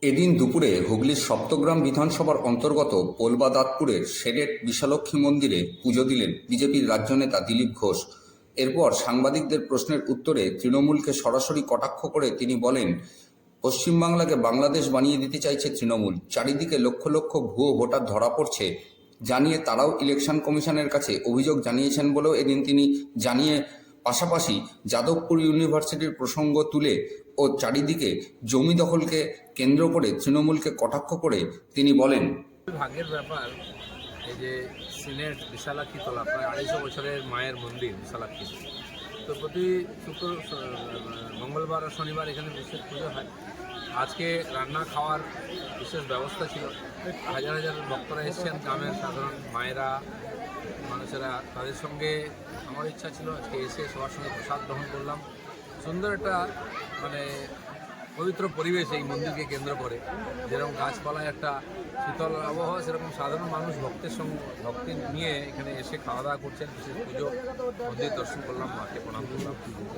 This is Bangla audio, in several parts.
এদিন দুপুরে হুগলির সপ্তগ্রাম বিধানসভার অন্তর্গত পোলবাদাতপুরের সেরেট বিশালক্ষী মন্দিরে পুজো দিলেন বিজেপির রাজ্য নেতা দিলীপ ঘোষ। এরপর সাংবাদিকদের প্রশ্নের উত্তরে তৃণমূলকে সরাসরি কটাক্ষ করে তিনি বলেন, পশ্চিমবাংলাকে বাংলাদেশ বানিয়ে দিতে চাইছে তৃণমূল। চারিদিকে লক্ষ লক্ষ ভুয়ো ভোটার ধরা পড়ছে, জানিয়ে তারাও ইলেকশন কমিশনের কাছে অভিযোগ জানিয়েছেন বলেও এদিন তিনি জানিয়ে পাশাপাশি যাদবপুর ইউনিভার্সিটির প্রসঙ্গ তুলে ও চারিদিকে জমি দখলকে কেন্দ্র করে তৃণমূলকে কটাক্ষ করে তিনি বলেন, ভাগ্যের ব্যাপার এই যে সিনেট বিশালাক্ষী তোলা প্রায় 250 বছরের মায়ের মন্দির বিশালাক্ষী, তো প্রতি মঙ্গলবার ও শনিবার এখানে বিশেষ পুজো হয়। আজকে রান্না খাওয়ার বিশেষ ব্যবস্থা ছিল। হাজার হাজার ভক্তরা এসেছেন, গ্রামের সাধারণ মায়েরা, মানুষেরা, তাদের সঙ্গে আমার ইচ্ছা ছিল আজকে এসে সবার সঙ্গে প্রসাদ গ্রহণ করলাম। সুন্দর একটা পবিত্র পরিবেশ এই মন্দিরকে কেন্দ্র করে, যেরকম গাছপালায় একটা শীতল আবহাওয়া, সেরকম সাধারণ মানুষ ভক্তি নিয়ে এখানে এসে খাওয়া দাওয়া করছেন। বিশেষ পুজো, মন্দির দর্শন করলাম, মাকে প্রণাম করলাম।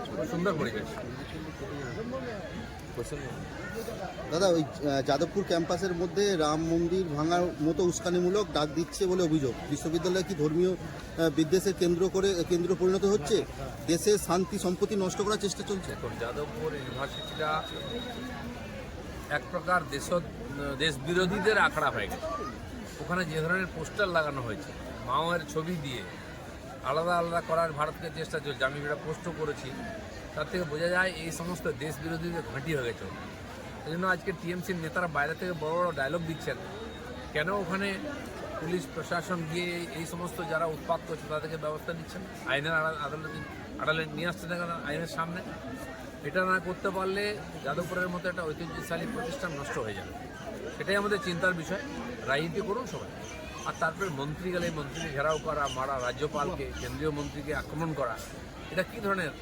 খুব সুন্দর পরিবেশ। দাদা, ওই যাদবপুর ক্যাম্পাসের মধ্যে রাম মন্দির ভাঙার মতো উস্কানিমূলক ডাক দিচ্ছে বলে অভিযোগ। বিশ্ববিদ্যালয় কি ধর্মীয় বিদ্বেষের কেন্দ্র পরিণত হচ্ছে? দেশের শান্তি সম্পত্তি নষ্ট করার চেষ্টা চলছে। এখন যাদবপুর ইউনিভার্সিটিটা এক প্রকার দেশ বিরোধীদের আখড়া হয়ে গেছে। ওখানে যে ধরনের পোস্টার লাগানো হয়েছে, মাওয়ের ছবি দিয়ে আলাদা আলাদা করার ভারতের চেষ্টা চলছে। আমি যেটা পোস্টও করেছি, তার থেকে বোঝা যায় এই সমস্ত দেশ বিরোধীদের ঘাঁটি হয়ে গেছে। এই জন্য আজকে টিএমসির নেতারা বাইরে থেকে বড় বড় ডায়লগ দিচ্ছেন। কেন ওখানে পুলিশ প্রশাসন গিয়ে এই সমস্ত যারা উৎপাত করছে তাদেরকে ব্যবস্থা নিচ্ছেন, আইনের আড়ালে নিয়ে আসছে না কেন আইনের সামনে? এটা না করতে পারলে যাদবপুরের মতো একটা ঐতিহ্যশালী প্রতিষ্ঠান নষ্ট হয়ে যাবে। সেটাই আমাদের চিন্তার বিষয়। রাজনীতি করুন সবাই, আর তারপরে মন্ত্রী গেলে মন্ত্রীকে ঘেরাও করা, মারা, রাজ্যপালকে, কেন্দ্রীয় মন্ত্রীকে আক্রমণ করা, এটা কী ধরনের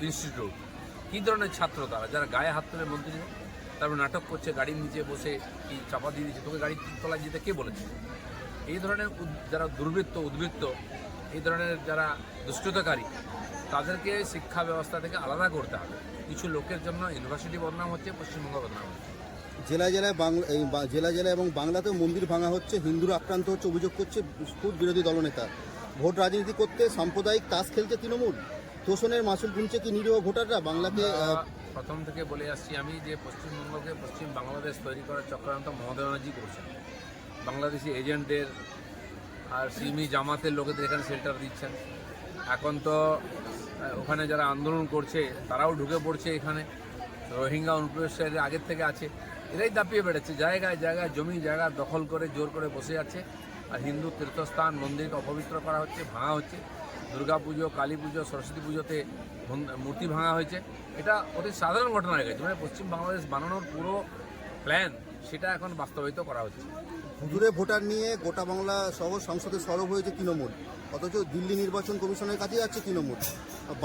ইনস্টিটিউট, কী ধরনের ছাত্র তারা, যারা গায়ে হাত তুলে মন্ত্রী তারপর নাটক করছে, গাড়ির নিচে বসে কি চাপা দিয়ে দিচ্ছে, তোকে গাড়ির তলায় যেতে কে বলেছে? এই ধরনের যারা উদ্বৃত্ত, এই ধরনের যারা দুষ্টতাকারী, তাদেরকে শিক্ষা ব্যবস্থা থেকে আলাদা করতে হবে। কিছু লোকের জন্য ইউনিভার্সিটি বদনাম হচ্ছে, পশ্চিমবঙ্গ বদনাম হচ্ছে। জেলায় এবং বাংলাতেও মন্দির ভাঙা হচ্ছে, হিন্দুরা আক্রান্ত হচ্ছে, অভিযোগ করছে খুব বিরোধী দলনেতা। ভোট রাজনীতি করতে সাম্প্রদায়িক তাস খেলছে তৃণমূল। তোষণের মাসুল গুনছে কি নিরীহ ভোটাররা? বাংলাকে প্রথম থেকে বলে আসছি আমি যে পশ্চিমবঙ্গকে পশ্চিম বাংলাদেশ তৈরি করার চক্রান্ত মমতা ব্যানার্জি করছেন। বাংলাদেশি এজেন্টদের আর সিমি জামাতের লোকেদের এখানে শেল্টার দিচ্ছেন। এখন তো ওখানে যারা আন্দোলন করছে তারাও ঢুকে পড়ছে এখানে। রোহিঙ্গা অনুপ্রবেশকারীদের আগের থেকে আছে, এরাই দাপিয়ে বেড়েছে। জায়গায় জায়গায় জমি জায়গা দখল করে জোর করে বসে আছে। আর হিন্দু তীর্থস্থান মন্দিরকে অপবিত্র করা হচ্ছে, ভাঙা হচ্ছে। দুর্গা পুজো, কালী পুজো, সরস্বতী পুজোতে মূর্তি ভাঙা হয়েছে। এটা অতি সাধারণ ঘটনা হয়ে গেছে। মানে পশ্চিম বাংলাদেশ বানানোর পুরো প্ল্যান, সেটা এখন বাস্তবায়িত করা হচ্ছে। হুজুরে ভোটার নিয়ে গোটা বাংলা সহ সংসদে সরব হয়েছে তৃণমূল, অথচ দিল্লি নির্বাচন কমিশনের কাছে যাচ্ছে তৃণমূল।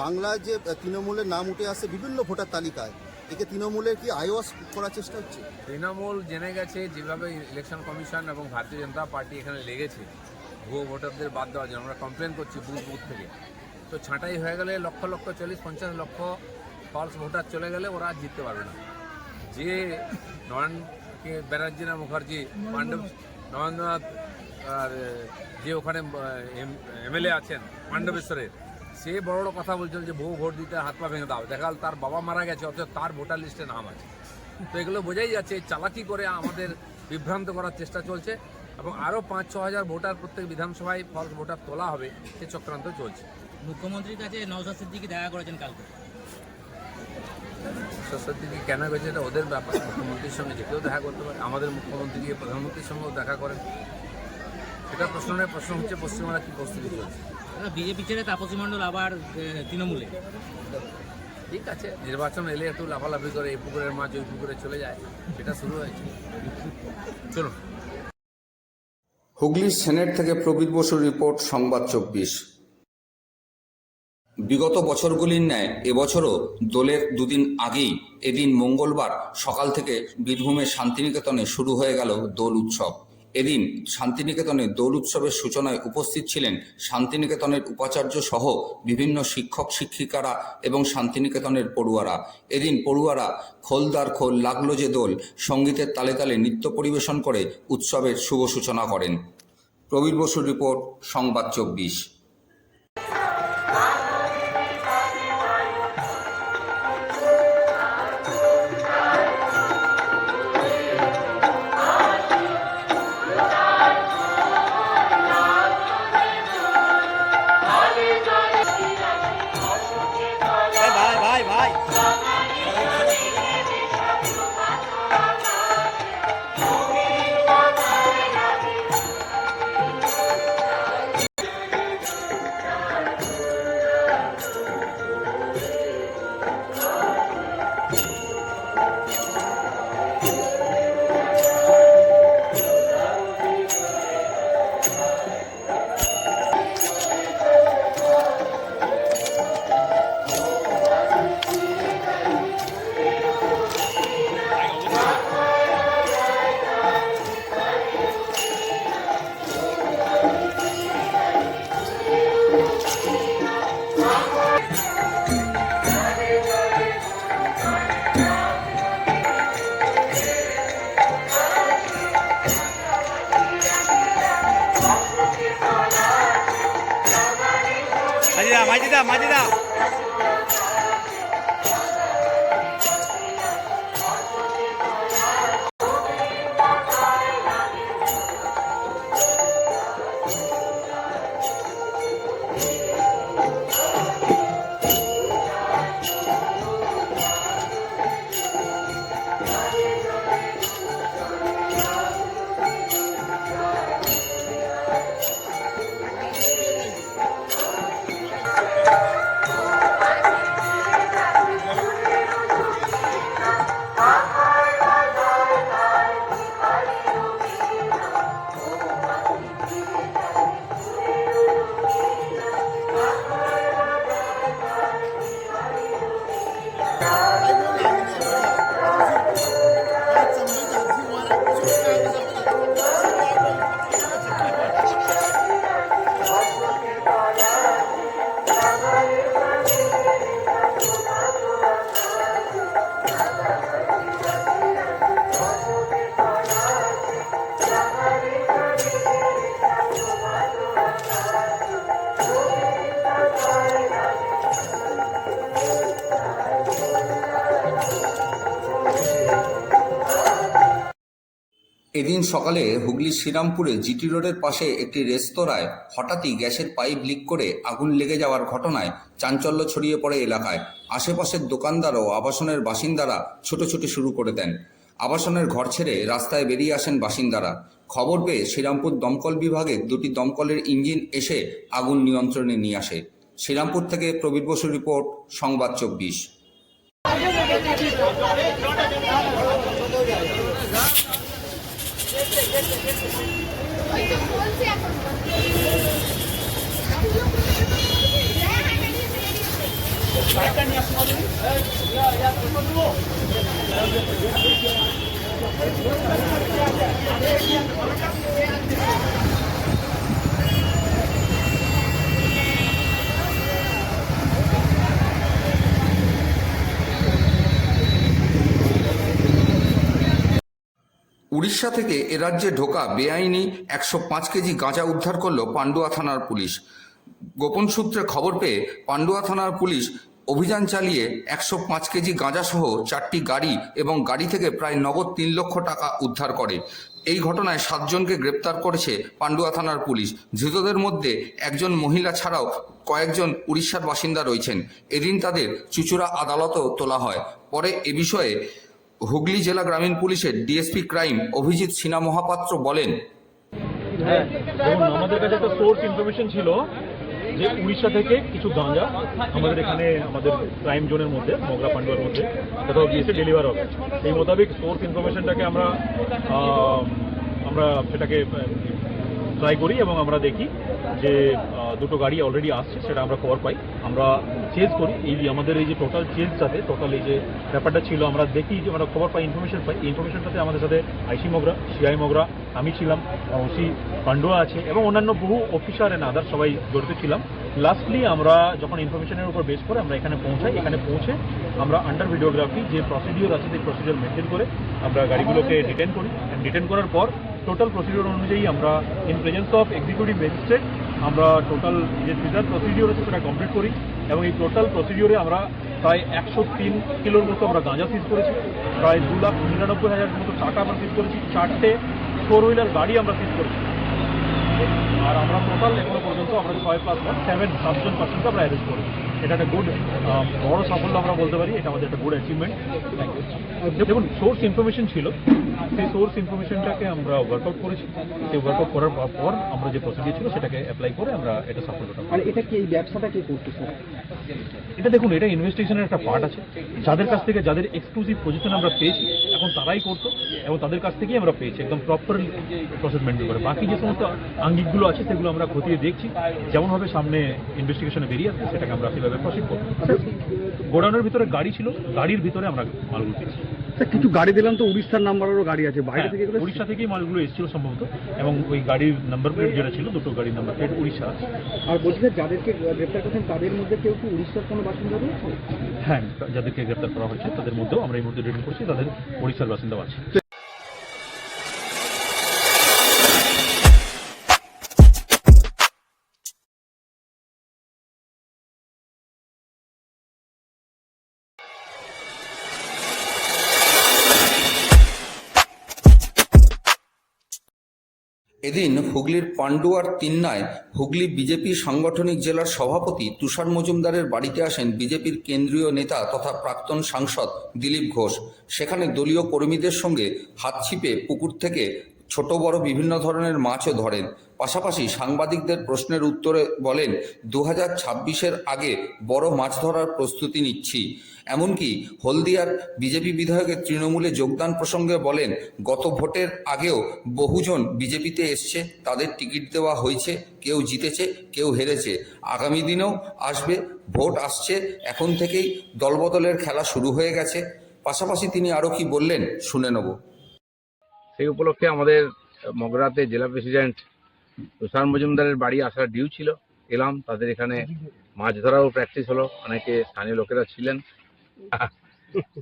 বাংলায় যে তৃণমূলের নাম উঠে আসছে বিভিন্ন ভোটার তালিকায়, একে তৃণমূলের কি আইওয়াস করার চেষ্টা হচ্ছে? তৃণমূল জেনে গেছে যেভাবে ইলেকশন কমিশন এবং ভারতীয় জনতা পার্টি এখানে লেগেছে ভুয়ো ভোটারদের বাদ দেওয়ার জন্য। আমরা কমপ্লেন করছি বুথ থেকে। তো ছাঁটাই হয়ে গেলে লক্ষ লক্ষ 40-50 লক্ষ ফলস ভোটার চলে গেলে ওরা আর জিততে পারবে না। যে ব্যানার্জি না মুখার্জি, নরেন্দ্রনাথ, আর যে ওখানে এমএলএ আছেন পাণ্ডবেশ্বরের, সে বড় বড় কথা বলছেন যে বহু ভোট দিতে হাত পা ভেঙে দাও। দেখাল তার বাবা মারা গেছে, অথচ তার ভোটার লিস্টে নাম আছে। তো এগুলো বোঝাই যাচ্ছে চালাকি করে আমাদের বিভ্রান্ত করার চেষ্টা চলছে, এবং আরও 5-6 হাজার ভোটার প্রত্যেক বিধানসভায় ফলস ভোটার তোলা হবে, সে চক্রান্ত চলছে। মুখ্যমন্ত্রীর কাছে নওশাদ সিদ্দিকী দেখা করেছেন কালকে। সিদ্দিকী কেন গেছে এটা ওদের ব্যাপার। মুখ্যমন্ত্রীর সঙ্গে যে কেউ দেখা করতে পারে। আমাদের মুখ্যমন্ত্রী গিয়ে প্রধানমন্ত্রীর সঙ্গেও দেখা করেন। এটা প্রশ্ন হচ্ছে পশ্চিমবঙ্গের কী প্রস্তুতি চলছে। বিজেপি ছেড়ে তাপসী মণ্ডল আবার তৃণমূলে। ঠিক আছে, নির্বাচন এলে একটু লাফালাফি করে এই পুকুরের মাছ ওই পুকুরে চলে যায়, সেটা শুরু হয়েছে। চলুন। হুগলির সেনেট থেকে প্রবীর বসুর রিপোর্ট, সংবাদ 24। বিগত বছরগুলির ন্যায় এবছরও দোলের দুদিন আগেই এদিন মঙ্গলবার সকাল থেকে বীরভূমের শান্তিনিকেতনে শুরু হয়ে গেল দোল উৎসব। এদিন শান্তিনিকেতনে দোল উৎসবের সূচনায় উপস্থিত ছিলেন শান্তিনিকেতনের উপাচার্য সহ বিভিন্ন শিক্ষক শিক্ষিকারা এবং শান্তিনিকেতনের পড়ুয়ারা। এদিন পড়ুয়ারা খোলদার খোল লাগলো যে দোল সঙ্গীতের তালে তালে নৃত্য পরিবেশন করে উৎসবের শুভ সূচনা করেন। প্রবীর বসুর রিপোর্ট, সংবাদ 24। মাজেদা এদিন সকালে হুগলির শ্রীরামপুরে জিটি রোডের পাশে একটি রেস্তোরাঁয় হঠাৎই গ্যাসের পাইপ লিক করে আগুন লেগে যাওয়ার ঘটনায় চাঞ্চল্য ছড়িয়ে পড়ে এলাকায়। আশেপাশের দোকানদার ও আবাসনের বাসিন্দারা ছোটাছুটি শুরু করে দেন। আবাসনের ঘর ছেড়ে রাস্তায় বেরিয়ে আসেন বাসিন্দারা। খবর পেয়ে শ্রীরামপুর দমকল বিভাগের দুটি দমকলের ইঞ্জিন এসে আগুন নিয়ন্ত্রণে নিয়ে আসে। শ্রীরামপুর থেকে প্রবীর বসুর রিপোর্ট, সংবাদ 24। উড়িষ্যা থেকে এ রাজ্যে ঢোকা বেআইনি 105 কেজি গাঁজা উদ্ধার করল পান্ডুয়া থানার পুলিশ। গোপন সূত্রে খবর পেয়ে পান্ডুয়া থানার পুলিশ অভিযান চালিয়ে 105 কেজি গাঁজা সহ 4টি গাড়ি এবং গাড়ি থেকে প্রায় নগদ 3 লক্ষ টাকা উদ্ধার করে। এই ঘটনায় 7 জনকে গ্রেপ্তার করেছে পান্ডুয়া থানার পুলিশ। ধৃতদের মধ্যে একজন মহিলা ছাড়াও কয়েকজন উড়িষ্যার বাসিন্দা রয়েছেন। এদিন তাদের চুঁচুড়া আদালতেও তোলা হয়। পরে এ বিষয়ে হুগলি জেলা গ্রামীণ পুলিশের ডিএসপি ক্রাইম অভিজিৎ সিনহা মহাপাত্র বলেন, দেখুন, আমাদের কাছে একটা সোর্স ইনফরমেশন ছিল যে উড়িষ্যা থেকে কিছু গাঁজা আমাদের এখানে আমাদের ক্রাইম জোনের মধ্যে মগরা পান্ডুয়ার মধ্যে কোথাও গিয়েছে ডেলিভার হবে। এই মোতাবেক সোর্স ইনফরমেশনটাকে আমরা সেটাকে ট্রাই করি এবং আমরা দেখি যে দুটো গাড়ি অলরেডি আসছে, সেটা আমরা খবর পাই, আমরা চেজ করি। এই যে আমাদের এই যে টোটাল চেজটাতে, টোটাল এই যে ব্যাপারটা ছিল, আমরা দেখি যে আমরা খবর পাই, ইনফরমেশন পাই। এই ইনফরমেশনটাতে আমাদের সাথে আইসি মগরা, সিআই মগরা, আমি ছিলাম, ওসি পান্ডুয়া আছে এবং অন্যান্য বহু অফিসার এন্ড আদার সবাই জড়িত ছিলাম। লাস্টলি আমরা যখন ইনফরমেশনের উপর বেস করে আমরা এখানে পৌঁছাই। এখানে পৌঁছে আমরা আন্ডার ভিডিওগ্রাফি যে প্রসিডিওর আছে সেই প্রসিডিওর মেনটেন করে আমরা গাড়িগুলোকে ডিটেন করি। ডিটেন করার পর টোটাল প্রসিডিওর অনুযায়ী আমরা in presence of executive magistrate আমরা টোটাল যে সিজার প্রসিডিওর আছে সেটা কমপ্লিট করি এবং এই টোটাল প্রসিডিওরে আমরা প্রায় 103 কিলোর মতো আমরা গাঁজা সিজ করেছি, প্রায় 2,99,000 মতো টাকা আমরা সিজ করেছি, 4টে 4 হুইলার গাড়ি আমরা সিজ করেছি। আর আমরা টোটাল এখনো পর্যন্ত আমরা 7জন পার্সনকে আমরা অ্যারেস্ট করি। এটা একটা গুড বড় সাফল্য আমরা বলতে পারি, এটা আমাদের একটা গুড অ্যাচিভমেন্ট। Thank you. দেখুন, সোর্স ইনফরমেশন ছিল, সেই সোর্স ইনফরমেশনটাকে আমরা ওয়ার্কআউট করেছি। সেই ওয়ার্কআউট করার পর আমরা যে প্রসিডিউর ছিল সেটাকে অ্যাপ্লাই করে আমরা এটা সাফল্যটা। আর এটা কি, এই ব্যবসাটা কে করতে স্যার? এটা দেখুন, এটা ইনভেস্টিগেশনের একটা পার্ট আছে। যাদের কাছ থেকে যাদের এক্সক্লুসিভ পজিশন আমরা পেয়েছি এখন তারাই করতো এবং তাদের কাছ থেকেই আমরা পেয়েছি একদম প্রপারলি প্রসেস মেনটেন করে। বাকি যে সমস্ত আঙ্গিকগুলো আছে সেগুলো আমরা খতিয়ে দেখছি, যেমনভাবে সামনে ইনভেস্টিগেশনে বেরিয়ে আসবে সেটাকে আমরা সেভাবে প্রসিড করবো। গোডাউনের ভিতরে গাড়ি ছিল, গাড়ির ভিতরে আমরা মালগুলো পেয়েছি। কিছু গাড়ি দিলাম তো উড়িষ্যার নাম্বারেরও গাড়ি আছে, বাইরে থেকে এগুলো? উড়িষ্যা থেকেই মালগুলো এসেছিল সম্ভবত, এবং ওই গাড়ির নাম্বার প্লেট যেটা ছিল, দুটো গাড়ির নাম্বার প্লেট উড়িষ্যা আছে। আর বলছি স্যার, যাদেরকে গ্রেপ্তার করছেন তাদের মধ্যে কেউ কি উড়িষ্যার কোনো বাসিন্দা রয়েছে? হ্যাঁ, যাদেরকে গ্রেপ্তার করা হয়েছে তাদের মধ্যেও আমরা এই মুহূর্তে ডিটেইন করছি, তাদের উড়িষ্যার বাসিন্দাও আছে। এদিন হুগলির পান্ডুয়ার তিন্নায় হুগলি বিজেপি সাংগঠনিক জেলার সভাপতি তুষার মজুমদারের বাড়িতে আসেন বিজেপির কেন্দ্রীয় নেতা তথা প্রাক্তন সাংসদ দিলীপ ঘোষ। সেখানে দলীয় কর্মীদের সঙ্গে হাত ছিপে পুকুর থেকে ছোট বড় বিভিন্ন ধরনের মাছও ধরেন। পাশাপাশি সাংবাদিকদের প্রশ্নের উত্তরে বলেন, 2026-এর আগে বড় মাছ ধরার প্রস্তুতি নিচ্ছি। এমনকি হলদিয়ার বিজেপি বিধায়কের তৃণমূলে যোগদান প্রসঙ্গে বলেন, গত ভোটের আগেও বহুজন বিজেপিতে এসছে, তাদের টিকিট দেওয়া হয়েছে, কেউ জিতেছে, কেউ হেরেছে, আগামী দিনেও আসবে। ভোট আসছে, এখন থেকেই দলবদলের খেলা শুরু হয়ে গেছে। পাশাপাশি তিনি আরও কি বললেন শুনে নেব। সেই উপলক্ষে আমাদের মগরাতে জেলা প্রেসিডেন্ট তুষার মজুমদারের বাড়ি আসার ডিউ ছিল, এলাম। তাদের এখানে মাছ ধরাও প্র্যাকটিস হলো, অনেকে স্থানীয় লোকেরা ছিলেন।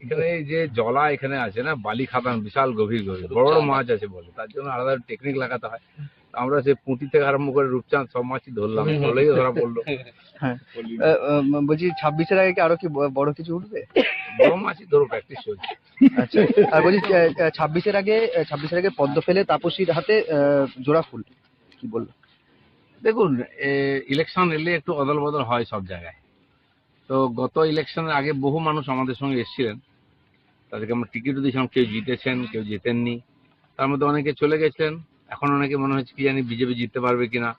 এখানে যে জলা এখানে আছে না, বালি খাদান, বিশাল গভীর গভীর বড় বড় মাছ আছে বলে, তার জন্য আলাদা টেকনিক লাগাতে হয়। আমরা সে পুঁটি থেকে আরম্ভ করে রূপচাঁদ সব মাছই ধরলাম, ধরলেই ধরা পড়লো। হ্যাঁ, বলছি 26-এর আগে কি আরো কি বড় কিছু উঠবে? বড় মাছই ধরো, প্র্যাকটিস চলছে। আচ্ছা, আর বলছি 26-এর আগে পদ্ম ফেলে তাপসীর হাতে জোড়া ফুল, কি বললো? দেখুন, ইলেকশন এলে একটু অদল বদল হয় সব জায়গায়। তো গত ইলেকশনের আগে বহু মানুষ আমাদের সঙ্গে এসেছিলেন, তাদেরকে আমরা টিকিটও দিয়েছিলাম। কেউ জিতেছেন, কেউ জেতেননি, তার মধ্যে অনেকে চলে গেছেন। এখন অনেকে মনে হচ্ছে কি জানি বিজেপি জিততে পারবে কিনা,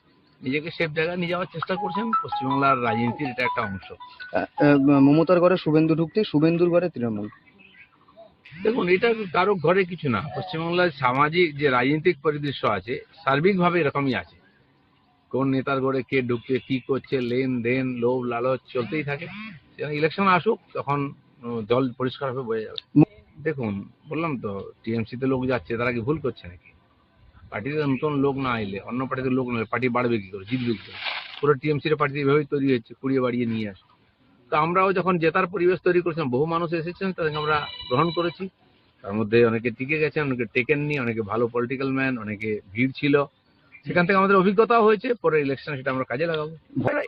নিজেকে সেফ জায়গায় নিয়ে যাওয়ার চেষ্টা করছেন। পশ্চিমবাংলার রাজনীতির এটা একটা অংশ। মমতার ঘরে শুভেন্দু ঢুকতে শুভেন্দুর ঘরে তৃণমূল। দেখুন, এটা কারো ঘরে কিছু না। পশ্চিমবাংলার সামাজিক যে রাজনৈতিক পরিদৃশ্য আছে, সার্বিকভাবে এরকমই আছে। কোন নেতার ঘরে কে ঢুকছে, কি করছে, লেনদেন, লোভ লালচ চলতেই থাকে। ইলেকশন আসুক, তখন দল পরিষ্কার হবে, বোঝা যাবে। দেখুন, বললাম তো, টিএমসিতে লোক যাচ্ছে, তারা কি ভুল করছে নাকি? পার্টিতে নতুন লোক না এলে, অন্য পার্টিতে লোক না এলে পার্টি বাড়বে কি করে, জিতবে কি করে? পুরো টিএমসির পার্টি এভাবেই তৈরি হয়েছে, কুড়িয়ে বাড়িয়ে নিয়ে আসে। তো আমরাও যখন জেতার পরিবেশ তৈরি করেছিলাম, বহু মানুষ এসেছেন, তাদেরকে আমরা গ্রহণ করেছি। তার মধ্যে অনেকে টিকে গেছেন, অনেকে টেকেননি, অনেকে ভালো পলিটিক্যাল ম্যান, অনেকে ভিড় ছিল। সেখান থেকে আমাদের অভিজ্ঞতাও হয়েছে, পরে ইলেকশন সেটা আমরা কাজে লাগাবো।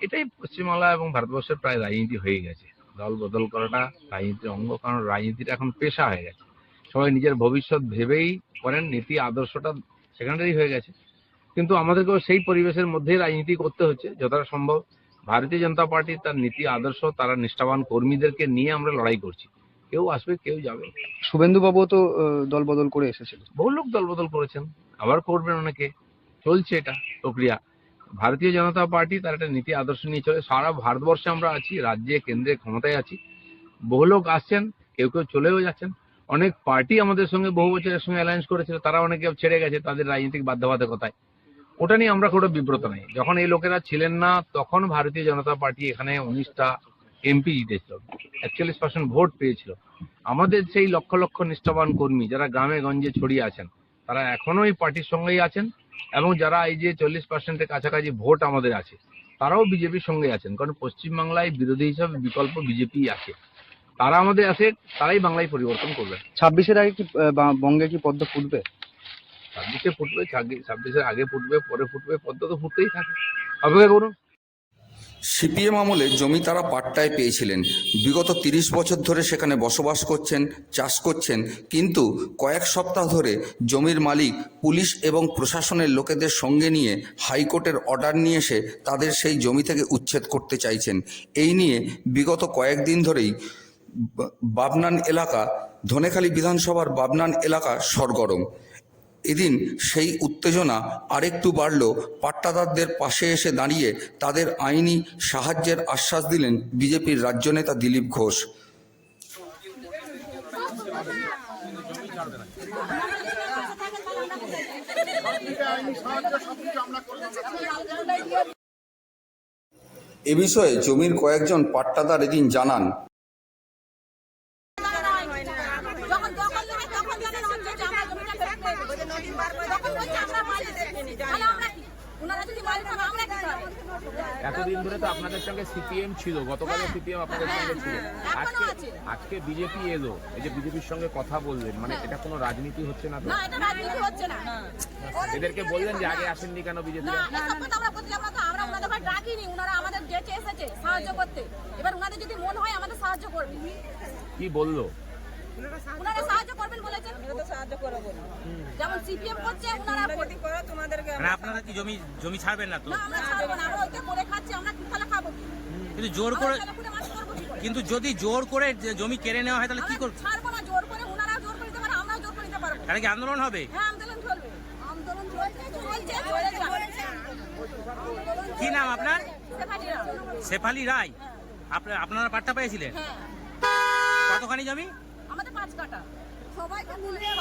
এটাই পশ্চিমবাংলা এবং ভারতবর্ষের প্রায় রাজনীতি হয়ে গেছে। দল বদল করাটা রাজনীতির অঙ্গ, কারণ রাজনীতিটা এখন পেশা হয়ে গেছে। সবাই নিজের ভবিষ্যৎ ভেবেই করেন, নীতি আদর্শটা সেকেন্ডারি হয়ে গেছে। কিন্তু আমাদেরকেও সেই পরিবেশের মধ্যেই রাজনীতি করতে হচ্ছে যতটা সম্ভব। ভারতীয় জনতা পার্টি তার নীতি আদর্শ, তারা নিষ্ঠাবান কর্মীদেরকে নিয়ে আমরা লড়াই করছি। কেউ আসবে, কেউ যাবে। শুভেন্দু বাবু তো দল বদল করে এসেছিল, বহু লোক দল বদল করেছেন, আবার করবেন অনেকে, চলছে এটা প্রক্রিয়া। ভারতীয় জনতা পার্টি তার একটা নীতি আদর্শ নিয়ে চলে। সারা ভারতবর্ষে আমরা আছি, রাজ্যে কেন্দ্রে ক্ষমতায় আছি। বহু লোক আসছেন, কেউ কেউ চলেও যাচ্ছেন। অনেক পার্টি আমাদের সঙ্গে বহু বছরের সঙ্গে অ্যালায়েন্স করেছিল, তারা অনেকে ছেড়ে গেছে তাদের রাজনৈতিক বাধ্যবাধকতায়। ওটা নিয়ে আমরা কোনো বিব্রত নেই। যখন এই লোকেরা ছিলেন না তখন ভারতীয় জনতা পার্টি এখানে 19টা এমপি জিতেছিল, 41% ভোট পেয়েছিল। আমাদের সেই লক্ষ লক্ষ নিষ্ঠাবান কর্মী যারা গ্রামে গঞ্জে ছড়িয়ে আছেন, তারা এখনো এই পার্টির সঙ্গেই আছেন, এবং যারা এই যে 40%-এর কাছাকাছি ভোট আমাদের আছে, তারাও বিজেপির সঙ্গে আছেন। কারণ পশ্চিমবাংলায় বিরোধী হিসাবে বিকল্প বিজেপি আছে, তারা আমাদের আছে, তারাই বাংলায় পরিবর্তন করবে। 26-এর আগে কি বঙ্গে কি পদ্ম ফুটবে? 26-এ ফুটবে, 26-এর আগে ফুটবে, পরে ফুটবে, পদ্ম তো ফুটতেই থাকে, অপেক্ষা করুন। সিপিএম আমলে জমি তারা পাট্টায় পেয়েছিলেন। বিগত 30 বছর ধরে সেখানে বসবাস করছেন, চাষ করছেন, কিন্তু কয়েক সপ্তাহ ধরে জমির মালিক পুলিশ এবং প্রশাসনের লোকেদের সঙ্গে নিয়ে হাইকোর্টের অর্ডার নিয়ে এসে তাদের সেই জমি থেকে উচ্ছেদ করতে চাইছেন। এই নিয়ে বিগত কয়েকদিন ধরেই বাবনান এলাকা, ধনেখালি বিধানসভার বাবনান এলাকা সরগরম। এদিন সেই উত্তেজনা আরেকটু বাড়ল পাট্টাদারদের পাশে এসে দাঁড়িয়ে তাদের আইনি সাহায্যের আশ্বাস দিলেন বিজেপির রাজ্য নেতা দিলীপ ঘোষ। এ বিষয়ে জমির কয়েকজন পাট্টাদার এদিন জানান, এতদিন ধরে তো আপনাদের সঙ্গে সিপিএম ছিল, গতকালও সিপিএম আপনাদের সঙ্গে ছিল, আজকে বিজেপি এলো, এই যে বিজেপির সঙ্গে কথা বললেন, মানে এটা কোনো রাজনীতি হচ্ছে না তো? এদেরকে বললেন যে আগে আসেননি কেন বিজেপি? কি বললো? উনারা সাহায্য করবেন বলেছেন, সাহায্য করো বলে, যেমন সিপিএম করছে উনারা করো তোমাদেরকে। মানে আপনারা কি জমি ছাড়বেন না তো? না, আমরা ছাড়বো না, আমরা ওইটা করে খাচ্ছি, আমরা কি তাহলে খাবো? কিন্তু জোর করে, কিন্তু যদি জোর করে জমি কেড়ে নেওয়া হয় তাহলে কি করব? ছাড়বো না, জোর করে উনারা জোর করে দিতে পারে, আমরাও জোর করে দিতে পারবো। তাহলে কি আন্দোলন হবে? হ্যাঁ, আন্দোলন চলবে, আন্দোলন চলছে। কি নাম আপনার? শেফালি রায়। শেফালি রায়। আপনারা পাট্টা পেয়েছিলেন? হ্যাঁ। কতখানি জমি? আমাদের 5 কাঠা। সবাইকে মিলিয়ে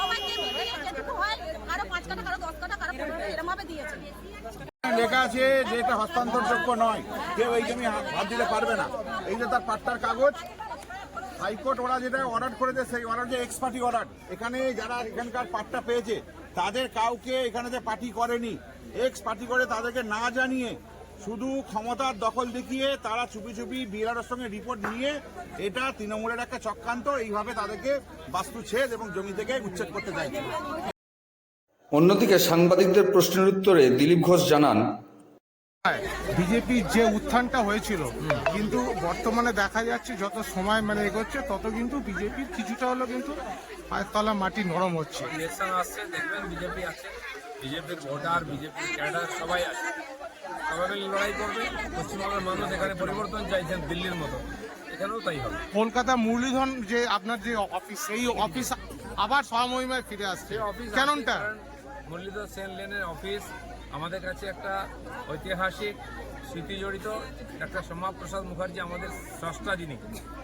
যেটুকু হয়, কারো 5 কাঠা, কারো 10 কাঠা, কারো 15 এরকম ভাবে দিয়েছে। লেখা আছে যে এটা হস্তান্তরযোগ্য নয়, কেউ এই জমি হাত দিতে পারবে না। এই যে তার পাট্টার কাগজ, হাইকোর্ট ওরা যেটা অর্ডার করেছে সেই অর্ডার যে এক্স পার্টি অর্ডার, এখানে যারা এখানকার পাট্টা পেয়েছে তাদের কাউকে এখানে যে পার্টি করেনি, এক্স পার্টি করে তাদেরকে না জানিয়ে শুধু ক্ষমতার দখল দেখিয়ে তারা চুপি চুপি বিএলআরওর সঙ্গে রিপোর্ট নিয়ে এটা তৃণমূলের একটা চক্রান্ত, এইভাবে তাদেরকে বাস্তুচ্ছেদ এবং জমি থেকে উচ্ছেদ করতে চাইছে। অন্যদিকে সাংবাদিকদের প্রশ্নের উত্তরে দিলীপ ঘোষ জানান, বিজেপির যে উত্থানটা হয়েছিল, কিন্তু বর্তমানে দেখা যাচ্ছে যত সময় এগোচ্ছে তত কিন্তু বিজেপির কিছুটা হলো কিন্তু পায়ের তলা মাটি নরম হচ্ছে। ইলেকশন আসছে, দেখবেন বিজেপি আছে, বিজেপির ভোটার, বিজেপির ক্যাডার সবাই আছে, সবাই মিলে লড়াই করবে। পশ্চিমবঙ্গের মানুষ এখানে পরিবর্তন চাইছেন, দিল্লির মতো, এখানেও তাই হবে। কলকাতা মুরলীধন যে আপনার যে অফিস, সেই অফিস আবার স্বমহিমায় ফিরে আসছে, কেনটা? মুরলীধর সেন লেনের অফিস আমাদের কাছে একটা ঐতিহাসিক স্মৃতি জড়িত। ডাক্তার শ্যামাপ্রসাদ মুখার্জি আমাদের স্রষ্টা,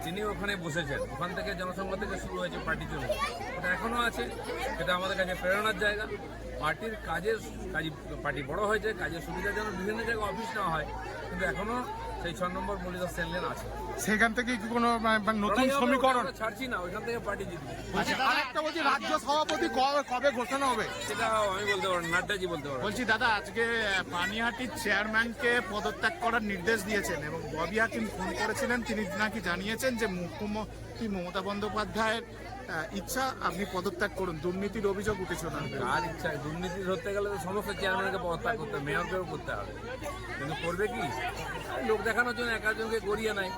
তিনি ওখানে বসেছেন, ওখান থেকে জনসংঘ থেকে শুরু হয়েছে পার্টি চলে, ওটা এখনও আছে। এটা আমাদের কাছে প্রেরণার জায়গা। পার্টির পার্টি বড় হয়েছে, কাজের সুবিধার জন্য বিভিন্ন জায়গায় অফিস নেওয়া হয়, কিন্তু এখনও সেই 6 নম্বর মুরলীধর সেন লেন আছে। সেখান থেকে কি কোনো নতুন সমীকরণ? ছাড়ছি না, ওইখান থেকে পার্টি জিতবে। আরেকটা বলছি, রাজ্য সভাপতি কবে ঘোষণা হবে? সেটা আমি বলতে পারবো, নাড্ডাজি বলতে পারবো। বলছি দাদা, আজকে পানিহাটির চেয়ারম্যানকে পদত্যাগ করার নির্দেশ দিয়েছেন এবং ববি হাকিম ফোন করেছিলেন, তিনি নাকি জানিয়েছেন যে মুখ্যমন্ত্রী মমতা বন্দ্যোপাধ্যায়ের ইচ্ছা আপনি পদত্যাগ করুন, দুর্নীতির অভিযোগ উঠেছে। আর ইচ্ছা, দুর্নীতি ধরতে গেলে তো সমস্ত চেয়ারম্যানকে পদত্যাগ করতে হবে, মেয়রকেও করতে হবে, কিন্তু করবে কি? লোক দেখানোর জন্য একজনকে গড়িয়ে নাই,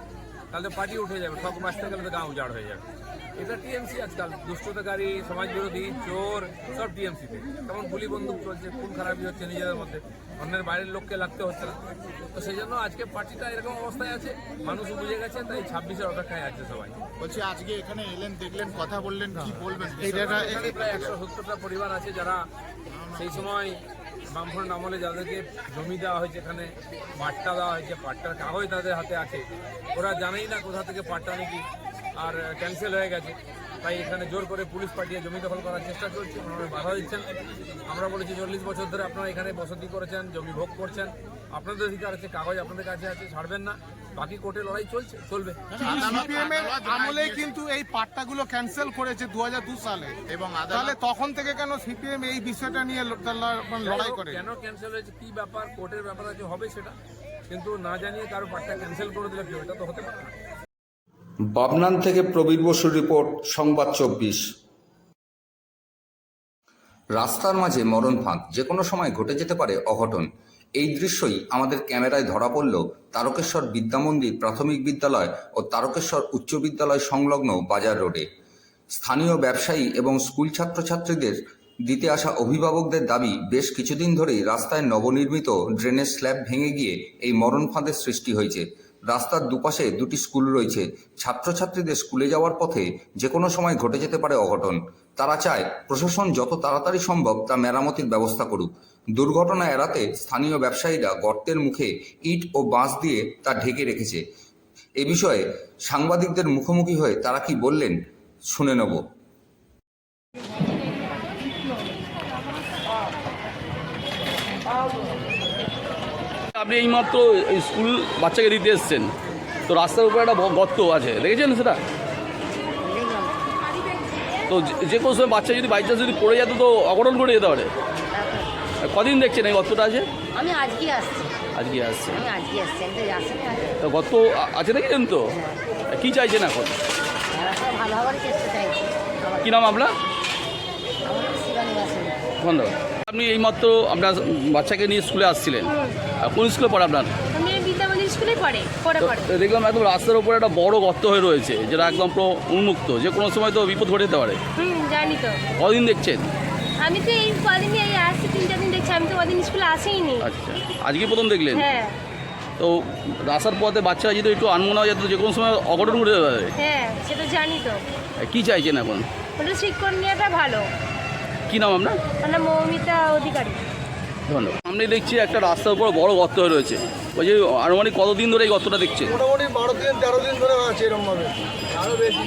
তাহলে পার্টি উঠে যাবে, ঠক বাঁচতে গেলে তো গাঁও উজাড় হয়ে যাবে। এটা টিএমসি আজকাল, দুষ্টতাকারী, সমাজ বিরোধী, চোর, সব টিএমসিতে। তেমন গুলি বন্দুক চলছে, খুন খারাপি হচ্ছে নিজেদের মধ্যে, অন্যের বাইরের লোককে লাগতে হচ্ছে না। তো সেই জন্য আজকে পার্টিটা এরকম অবস্থায় আছে, মানুষ বুঝে গেছে, তাই 26-এর অপেক্ষায় আছে সবাই। বলছি আজকে এখানে এলেন, দেখলেন, কথা বললেন, কি বলবেন? এখানে প্রায় 170টা পরিবার আছে যারা সেই সময় বামফ্রন্ট আমলে যাদেরকে জমি দেওয়া হয়েছে, এখানে পাট্টা দেওয়া হয়েছে, পাট্টার কাগজ তাদের হাতে আছে, ওরা জানেই না কোথা থেকে পাট্টা নাকি আর ক্যান্সেল হয়ে গেছে। তাই এখানে জোর করে পুলিশ পাঠিয়ে জমি দখল করার চেষ্টা চলছে, ওনারা বাধা দিচ্ছেন। আমরা বলেছি 40 বছর ধরে আপনারা এখানে বসতি করেছেন, জমি ভোগ করছেন, আপনাদের অধিকার আছে, কাগজ আপনাদের কাছে আছে, ছাড়বেন না। বাকি কোর্টে লড়াই চলবে। সিপিএমের আমলে কিন্তু এই পাট্টাগুলো ক্যান্সেল করেছে 2002 সালে, এবং তাহলে তখন থেকে কেন সিপিএম এই বিষয়টা নিয়ে লড়াই করে? কেন ক্যান্সেল হয়েছে, কি ব্যাপার, কোর্টের ব্যাপার আছে, হবে সেটা, কিন্তু না জানিয়ে কারো পাট্টা ক্যান্সেল করে দিলে কেউ, এটা তো হতে পারে না। বাবনান থেকে প্রবীর বসুর রিপোর্ট, সংবাদ 24। রাস্তার মাঝে মরণ ফাঁদ, যে কোনো সময় ঘটে যেতে পারে অঘটন। এই দৃশ্যই আমাদের ক্যামেরায় ধরা পড়ল তারকেশ্বর বিদ্যামন্দির প্রাথমিক বিদ্যালয় ও তারকেশ্বর উচ্চ বিদ্যালয় সংলগ্ন বাজার রোডে। স্থানীয় ব্যবসায়ী এবং স্কুল ছাত্রছাত্রীদের দিতে আসা অভিভাবকদের দাবি, বেশ কিছুদিন ধরেই রাস্তায় নবনির্মিত ড্রেনেজ স্ল্যাব ভেঙে গিয়ে এই মরণ ফাঁদের সৃষ্টি হয়েছে। রাস্তার দুপাশে দুটি স্কুল রয়েছে, ছাত্রছাত্রীদের স্কুলে যাওয়ার পথে যে কোনো সময় ঘটে যেতে পারে অঘটন। তারা চায় প্রশাসন যত তাড়াতাড়ি সম্ভব তা মেরামতির ব্যবস্থা করুক। দুর্ঘটনা এড়াতে স্থানীয় ব্যবসায়ীরা গর্তের মুখে ইট ও বাঁশ দিয়ে তা ঢেকে রেখেছে। এ বিষয়ে সাংবাদিকদের মুখোমুখি হয়ে তারা কি বললেন শুনে নেব। আপনি এইমাত্র স্কুল বাচ্চাকে দিতে এসছেন, তো রাস্তার উপরে একটা গর্ত আছে, দেখেছেন সেটা? তো যে কোনো সময় বাচ্চা যদি বাই চান্স যদি পড়ে যেত তো অঘটন ঘটে যেতে পারে। কদিন দেখছেন এই গর্তটা আছে? আমি আজকে আসছি। আজকে আসছে আসেনি। তো গর্ত আছে দেখেছেন তো? কী চাইছেন এখন? ভালো হওয়ার চেষ্টা চাইছি। কী নাম আপনার? ধন্যবাদ। আপনি এইমাত্র আপনার বাচ্চাকে নিয়ে স্কুলে আসছিলেন, কোন স্কুলে পড়ে আপনার? আমি বিদ্যামন্দির স্কুলে পড়ে। দেখলাম একদম রাস্তার উপরে একটা বড় গর্ত হয়ে রয়েছে, যেটা একদম পুরো উন্মুক্ত, যে কোনো সময় তো বিপদ ঘটে যেতে পারে। জানি তো। কদিন দেখছেন? আমি তো এই কদিনই আসছি, 3-4 দিন দেখছি। আমি তো কদিন স্কুলে আসিনি। আচ্ছা, আজকে প্রথম দেখলেন? হ্যাঁ। তো রাস্তার পথে বাচ্চারা যদি একটু আনমনা হয়ে যেত, যে কোনো সময় অঘটন ঘটে যেতে পারে। হ্যাঁ, সেটা জানি তো। কী চাইছেন এখন? ওটা শিক্ষণ নিয়েটা ভালো। কী নাম আপনার? মানে মৌমিতা অধিকারী। ধন্যবাদ। সামনে দেখছি একটা রাস্তার উপর বড় গর্ত হয়ে রয়েছে, ওই যে আনুমানিক কতদিন ধরে এই গর্তটা দেখছেন? মোটামুটি 12-13 দিন ধরে আছে এরকমভাবে, আরও বেশি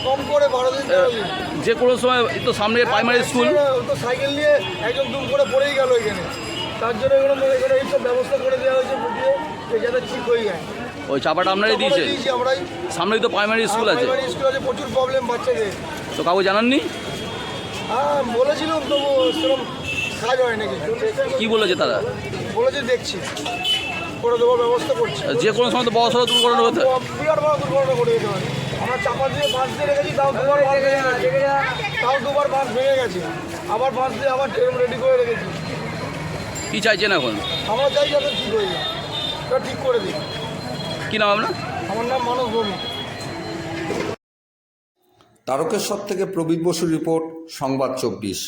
কম করে 12-13 দিন। যে কোনো সময় তো সামনে প্রাইমারি স্কুল, তো সাইকেল নিয়ে একজন দুম করে পড়েই গেল এখানে, তার জন্য এখানে এইসব ব্যবস্থা করে দেওয়া হয়েছে বুঝিয়ে, যাতে ঠিক হয়ে যায়। ওই চাপাটা আপনারাই দিয়েছেন? আমরাই। সামনেই তো প্রাইমারি স্কুল আছে। স্কুল আছে, প্রচুর প্রবলেম বাচ্চাদের। তো কাউকে জানাননি? হ্যাঁ বলেছিলাম, তবু সেরকম কাজ হয় নাকি। কি বলেছে তারা? বলেছে দেখছি, করে দেওয়ার ব্যবস্থা করছি। যে কোনো সময় তো বড় সড়ো দুর্ঘটনা হতে, বিরাট বড় দুর্ঘটনা ঘটে যেতে পারে। আমরা চাপা দিয়ে বাঁশ দিয়ে রেখেছি, তাও দুবার বাঁশ ভেঙে গেছে, বাঁশ ভেঙে গেছে, আবার বাঁশ দিয়ে আবার ট্রেন রেডি করে রেখেছি। কী চাইছেন এখন? আমরা চাই যাতে ঠিক হয়ে যায়, ওটা ঠিক করে দিই। কী নাম আপনার? আমার নাম মানস ভৌমিক। তারকেশ্বর থেকে প্রবীর বসুর রিপোর্ট, সংবাদ 24।